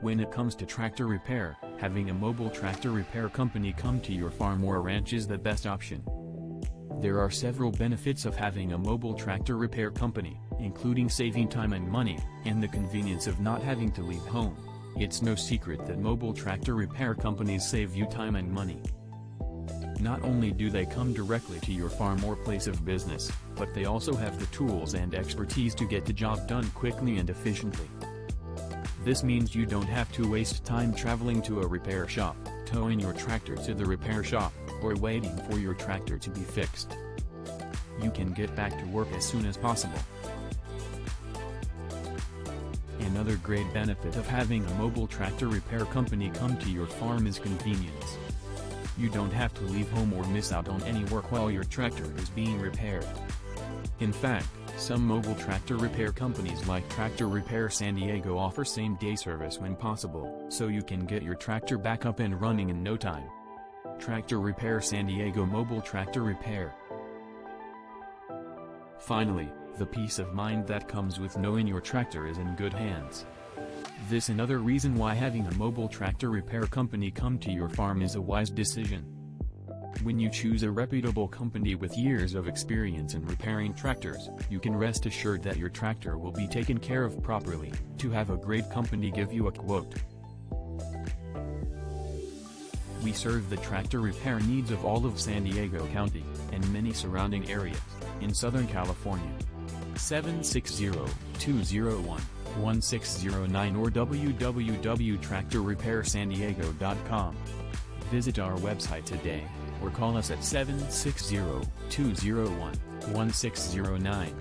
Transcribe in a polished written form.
When it comes to tractor repair, having a mobile tractor repair company come to your farm or ranch is the best option. There are several benefits of having a mobile tractor repair company, including saving time and money, and the convenience of not having to leave home. It's no secret that mobile tractor repair companies save you time and money. Not only do they come directly to your farm or place of business, but they also have the tools and expertise to get the job done quickly and efficiently. This means you don't have to waste time traveling to a repair shop, towing your tractor to the repair shop, or waiting for your tractor to be fixed. You can get back to work as soon as possible. Another great benefit of having a mobile tractor repair company come to your farm is convenience. You don't have to leave home or miss out on any work while your tractor is being repaired. In fact, some mobile tractor repair companies like Tractor Repair San Diego offer same-day service when possible, so you can get your tractor back up and running in no time. Tractor Repair San Diego Mobile Tractor Repair. Finally, the peace of mind that comes with knowing your tractor is in good hands. This is another reason why having a mobile tractor repair company come to your farm is a wise decision. When you choose a reputable company with years of experience in repairing tractors, you can rest assured that your tractor will be taken care of properly. To have a great company give you a quote. We serve the tractor repair needs of all of San Diego County, and many surrounding areas, in Southern California. 760-201-1609 or www.tractorrepairsandiego.com. Visit our website today, or call us at 760-201-1609.